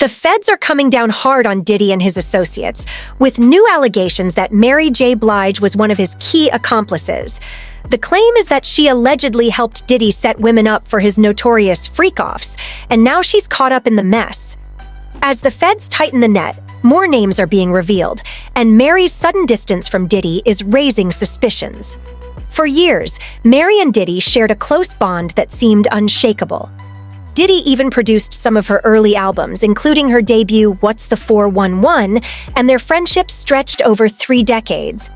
The feds are coming down hard on Diddy and his associates, with new allegations that Mary J. Blige was one of his key accomplices. The claim is that she allegedly helped Diddy set women up for his notorious freak-offs, and now she's caught up in the mess. As the feds tighten the net, more names are being revealed, and Mary's sudden distance from Diddy is raising suspicions. For years, Mary and Diddy shared a close bond that seemed unshakable. Diddy even produced some of her early albums, including her debut What's the 411, and their friendship stretched over 3 decades.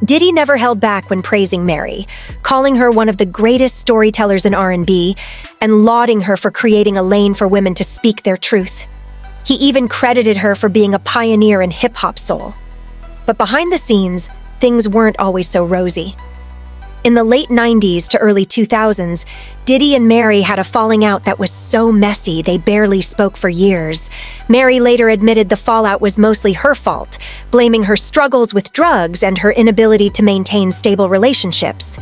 Diddy never held back when praising Mary, calling her one of the greatest storytellers in R&B and lauding her for creating a lane for women to speak their truth. He even credited her for being a pioneer in hip-hop soul. But behind the scenes, things weren't always so rosy. In the late 90s to early 2000s, Diddy and Mary had a falling out that was so messy they barely spoke for years. Mary later admitted the fallout was mostly her fault, blaming her struggles with drugs and her inability to maintain stable relationships.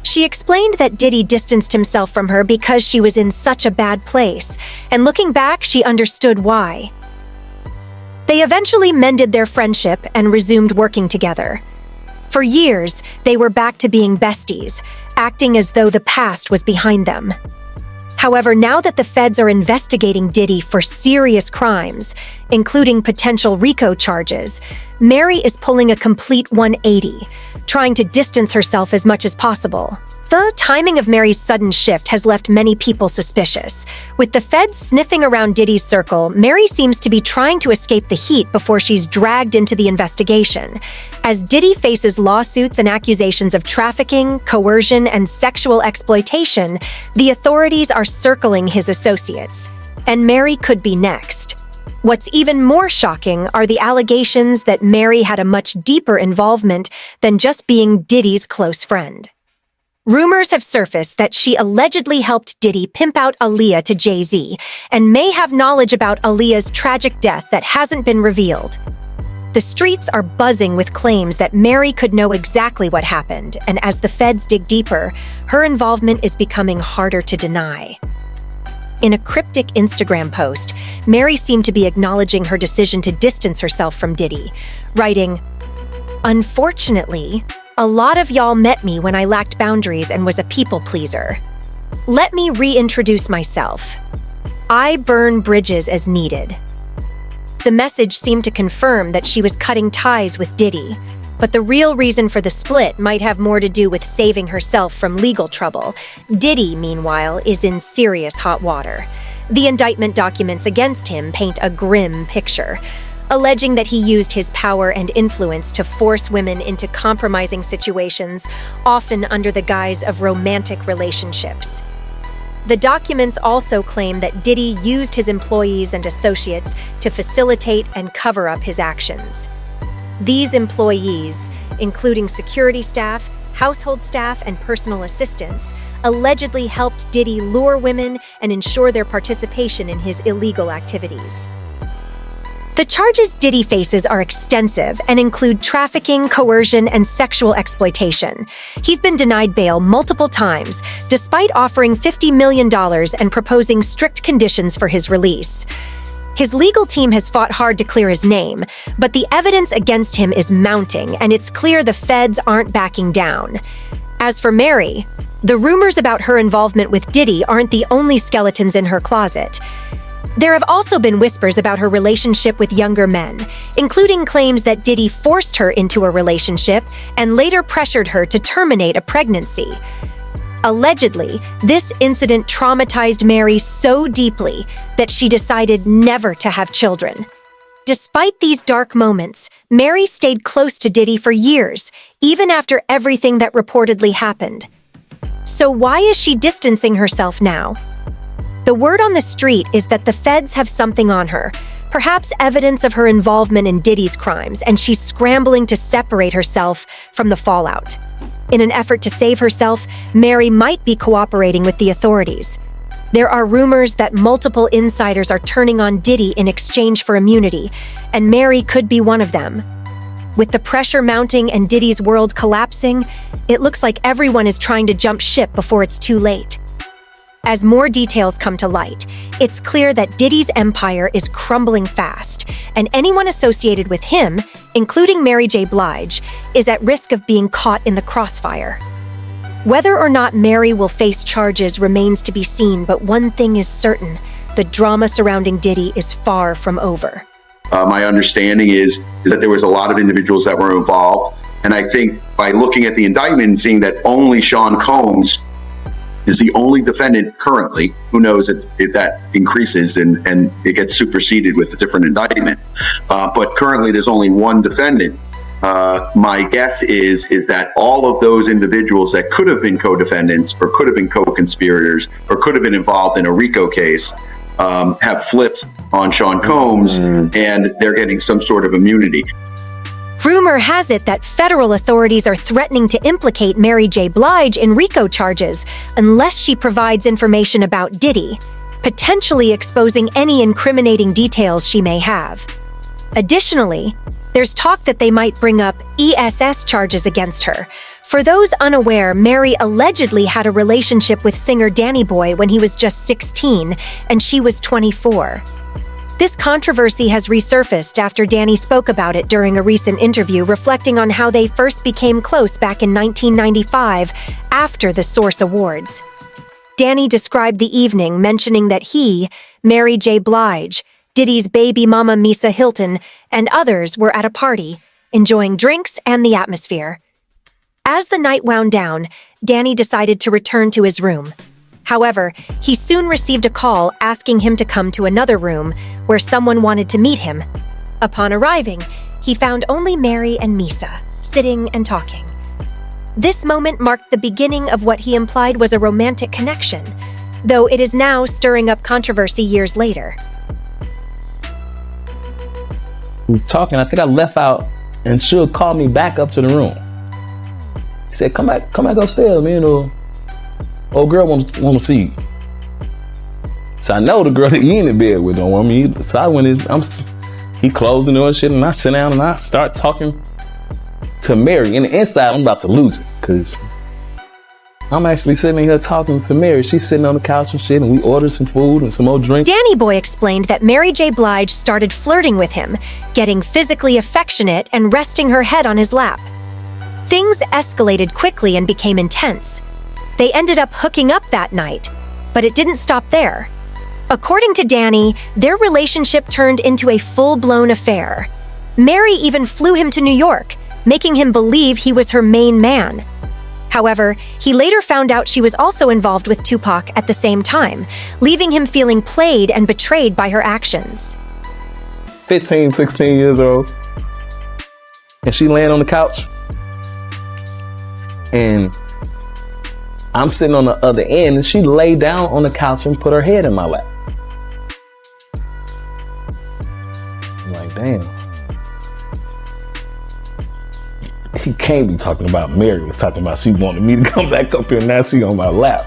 She explained that Diddy distanced himself from her because she was in such a bad place, and looking back, she understood why. They eventually mended their friendship and resumed working together. For years, they were back to being besties, acting as though the past was behind them. However, now that the feds are investigating Diddy for serious crimes, including potential RICO charges, Mary is pulling a complete 180, trying to distance herself as much as possible. The timing of Mary's sudden shift has left many people suspicious. With the feds sniffing around Diddy's circle, Mary seems to be trying to escape the heat before she's dragged into the investigation. As Diddy faces lawsuits and accusations of trafficking, coercion, and sexual exploitation, the authorities are circling his associates. And Mary could be next. What's even more shocking are the allegations that Mary had a much deeper involvement than just being Diddy's close friend. Rumors have surfaced that she allegedly helped Diddy pimp out Aaliyah to Jay-Z and may have knowledge about Aaliyah's tragic death that hasn't been revealed. The streets are buzzing with claims that Mary could know exactly what happened, and as the feds dig deeper, her involvement is becoming harder to deny. In a cryptic Instagram post, Mary seemed to be acknowledging her decision to distance herself from Diddy, writing, "Unfortunately, a lot of y'all met me when I lacked boundaries and was a people pleaser. Let me reintroduce myself. I burn bridges as needed." The message seemed to confirm that she was cutting ties with Diddy, but the real reason for the split might have more to do with saving herself from legal trouble. Diddy, meanwhile, is in serious hot water. The indictment documents against him paint a grim picture, alleging that he used his power and influence to force women into compromising situations, often under the guise of romantic relationships. The documents also claim that Diddy used his employees and associates to facilitate and cover up his actions. These employees, including security staff, household staff, and personal assistants, allegedly helped Diddy lure women and ensure their participation in his illegal activities. The charges Diddy faces are extensive and include trafficking, coercion, and sexual exploitation. He's been denied bail multiple times, despite offering $50 million and proposing strict conditions for his release. His legal team has fought hard to clear his name, but the evidence against him is mounting, and it's clear the feds aren't backing down. As for Mary, the rumors about her involvement with Diddy aren't the only skeletons in her closet. There have also been whispers about her relationship with younger men, including claims that Diddy forced her into a relationship and later pressured her to terminate a pregnancy. Allegedly, this incident traumatized Mary so deeply that she decided never to have children. Despite these dark moments, Mary stayed close to Diddy for years, even after everything that reportedly happened. So why is she distancing herself now? The word on the street is that the feds have something on her, perhaps evidence of her involvement in Diddy's crimes, and she's scrambling to separate herself from the fallout. In an effort to save herself, Mary might be cooperating with the authorities. There are rumors that multiple insiders are turning on Diddy in exchange for immunity, and Mary could be one of them. With the pressure mounting and Diddy's world collapsing, it looks like everyone is trying to jump ship before it's too late. As more details come to light, it's clear that Diddy's empire is crumbling fast, and anyone associated with him, including Mary J. Blige, is at risk of being caught in the crossfire. Whether or not Mary will face charges remains to be seen, but one thing is certain: the drama surrounding Diddy is far from over. My understanding is that there was a lot of individuals that were involved, and I think by looking at the indictment and seeing that only Sean Combs is the only defendant currently, who knows if that increases and it gets superseded with a different indictment. But currently there's only one defendant. My guess is that all of those individuals that could have been co-defendants or could have been co-conspirators or could have been involved in a RICO case have flipped on Sean Combs, and they're getting some sort of immunity. Rumor has it that federal authorities are threatening to implicate Mary J. Blige in RICO charges unless she provides information about Diddy, potentially exposing any incriminating details she may have. Additionally, there's talk that they might bring up ESS charges against her. For those unaware, Mary allegedly had a relationship with singer Danny Boy when he was just 16 and she was 24. This controversy has resurfaced after Danny spoke about it during a recent interview, reflecting on how they first became close back in 1995 after the Source Awards. Danny described the evening, mentioning that he, Mary J. Blige, Diddy's baby mama Misa Hilton, and others were at a party, enjoying drinks and the atmosphere. As the night wound down, Danny decided to return to his room. However, he soon received a call asking him to come to another room where someone wanted to meet him. Upon arriving, he found only Mary and Misa, sitting and talking. This moment marked the beginning of what he implied was a romantic connection, though it is now stirring up controversy years later. We was talking, I think I left out, and Suge called me back up to the room. He said, come back upstairs, man, old girl want to see you. So I know the girl that he in the bed with don't want me. So I went in, he closed the door and shit, and I sit down and I start talking to Mary. And the inside, I'm about to lose it, because I'm actually sitting here talking to Mary. She's sitting on the couch and shit, and we ordered some food and some more drinks. Danny Boy explained that Mary J. Blige started flirting with him, getting physically affectionate and resting her head on his lap. Things escalated quickly and became intense. They ended up hooking up that night, but it didn't stop there. According to Danny, their relationship turned into a full-blown affair. Mary even flew him to New York, making him believe he was her main man. However, he later found out she was also involved with Tupac at the same time, leaving him feeling played and betrayed by her actions. 15, 16 years old, and she laying on the couch, and I'm sitting on the other end, and she lay down on the couch and put her head in my lap. I'm like, damn. He can't be talking about Mary. Was talking about she wanted me to come back up here, and now she on my lap.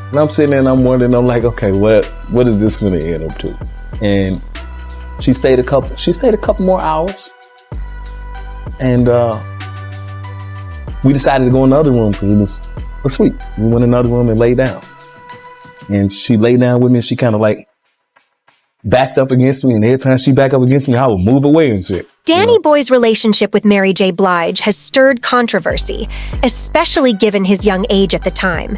And I'm sitting there and I'm wondering, I'm like, okay, what is this gonna end up to? And she stayed a couple more hours. And we decided to go in the other room because it was sweet. We went in another room and laid down. And she laid down with me, and she kind of like backed up against me, and every time she backed up against me, I would move away and shit. Danny Boy's relationship with Mary J. Blige has stirred controversy, especially given his young age at the time.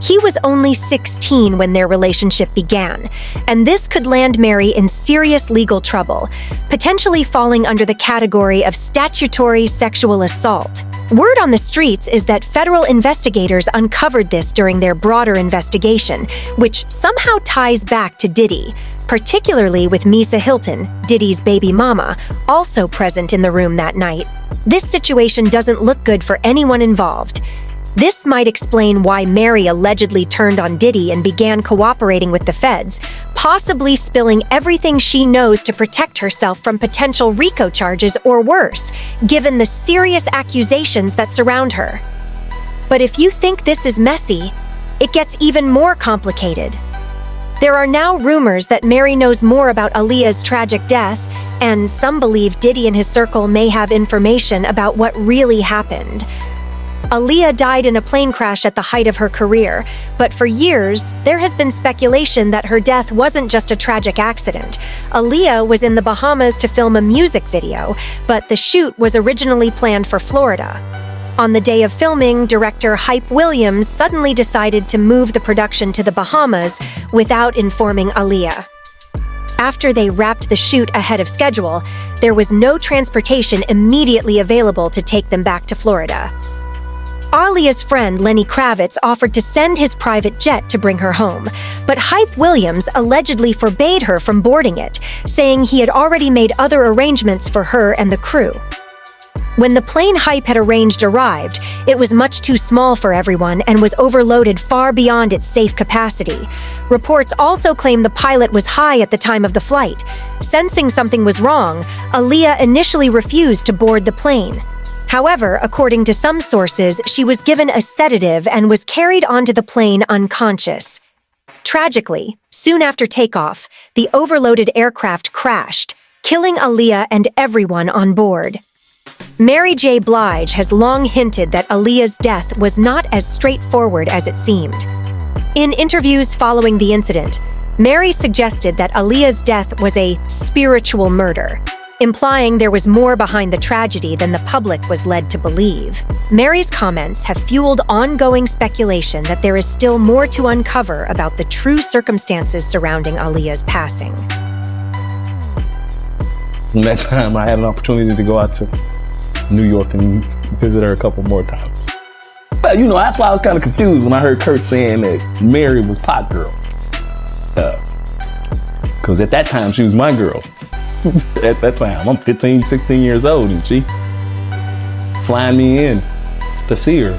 He was only 16 when their relationship began, and this could land Mary in serious legal trouble, potentially falling under the category of statutory sexual assault. Word on the streets is that federal investigators uncovered this during their broader investigation, which somehow ties back to Diddy, particularly with Misa Hilton, Diddy's baby mama, also present in the room that night. This situation doesn't look good for anyone involved. This might explain why Mary allegedly turned on Diddy and began cooperating with the feds, possibly spilling everything she knows to protect herself from potential RICO charges or worse, given the serious accusations that surround her. But if you think this is messy, it gets even more complicated. There are now rumors that Mary knows more about Aaliyah's tragic death, and some believe Diddy and his circle may have information about what really happened. Aaliyah died in a plane crash at the height of her career, but for years, there has been speculation that her death wasn't just a tragic accident. Aaliyah was in the Bahamas to film a music video, but the shoot was originally planned for Florida. On the day of filming, director Hype Williams suddenly decided to move the production to the Bahamas without informing Aaliyah. After they wrapped the shoot ahead of schedule, there was no transportation immediately available to take them back to Florida. Aaliyah's friend Lenny Kravitz offered to send his private jet to bring her home, but Hype Williams allegedly forbade her from boarding it, saying he had already made other arrangements for her and the crew. When the plane Hype had arranged arrived, it was much too small for everyone and was overloaded far beyond its safe capacity. Reports also claim the pilot was high at the time of the flight. Sensing something was wrong, Aaliyah initially refused to board the plane. However, according to some sources, she was given a sedative and was carried onto the plane unconscious. Tragically, soon after takeoff, the overloaded aircraft crashed, killing Aaliyah and everyone on board. Mary J. Blige has long hinted that Aaliyah's death was not as straightforward as it seemed. In interviews following the incident, Mary suggested that Aaliyah's death was a spiritual murder, implying there was more behind the tragedy than the public was led to believe. Mary's comments have fueled ongoing speculation that there is still more to uncover about the true circumstances surrounding Aaliyah's passing. From that time, I had an opportunity to go out to New York and visit her a couple more times. But, that's why I was kind of confused when I heard Kurt saying that Mary was pot girl. Because at that time, she was my girl. At that time, I'm 15, 16 years old, and she flying me in to see her.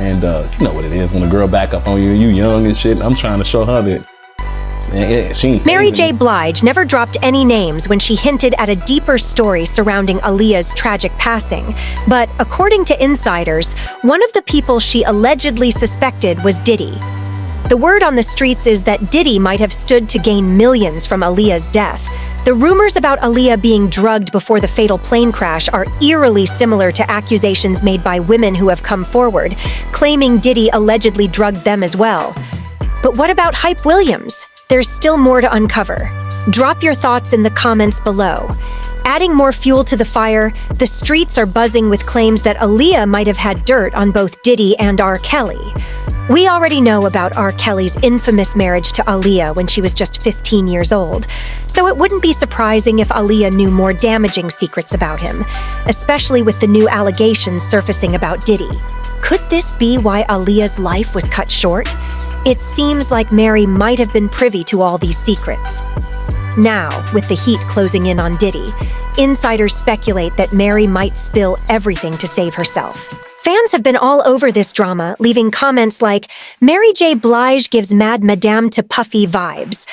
And you know what it is when a girl back up on you, you young and shit. I'm trying to show her that she ain't Mary crazy. J. Blige never dropped any names when she hinted at a deeper story surrounding Aaliyah's tragic passing. But according to insiders, one of the people she allegedly suspected was Diddy. The word on the streets is that Diddy might have stood to gain millions from Aaliyah's death. The rumors about Aaliyah being drugged before the fatal plane crash are eerily similar to accusations made by women who have come forward, claiming Diddy allegedly drugged them as well. But what about Hype Williams? There's still more to uncover. Drop your thoughts in the comments below. Adding more fuel to the fire, the streets are buzzing with claims that Aaliyah might have had dirt on both Diddy and R. Kelly. We already know about R. Kelly's infamous marriage to Aaliyah when she was just 15 years old, so it wouldn't be surprising if Aaliyah knew more damaging secrets about him, especially with the new allegations surfacing about Diddy. Could this be why Aaliyah's life was cut short? It seems like Mary might have been privy to all these secrets. Now, with the heat closing in on Diddy, insiders speculate that Mary might spill everything to save herself. Fans have been all over this drama, leaving comments like, "Mary J. Blige gives Mad Madame to Puffy vibes.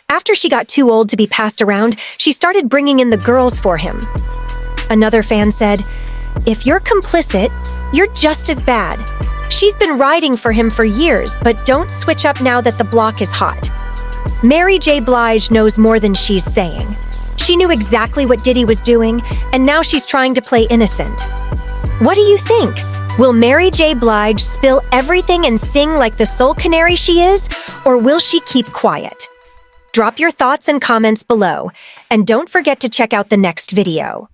After she got too old to be passed around, she started bringing in the girls for him." Another fan said, "If you're complicit, you're just as bad. She's been riding for him for years, but don't switch up now that the block is hot." Mary J. Blige knows more than she's saying. She knew exactly what Diddy was doing, and now she's trying to play innocent. What do you think? Will Mary J. Blige spill everything and sing like the soul canary she is, or will she keep quiet? Drop your thoughts and comments below, and don't forget to check out the next video.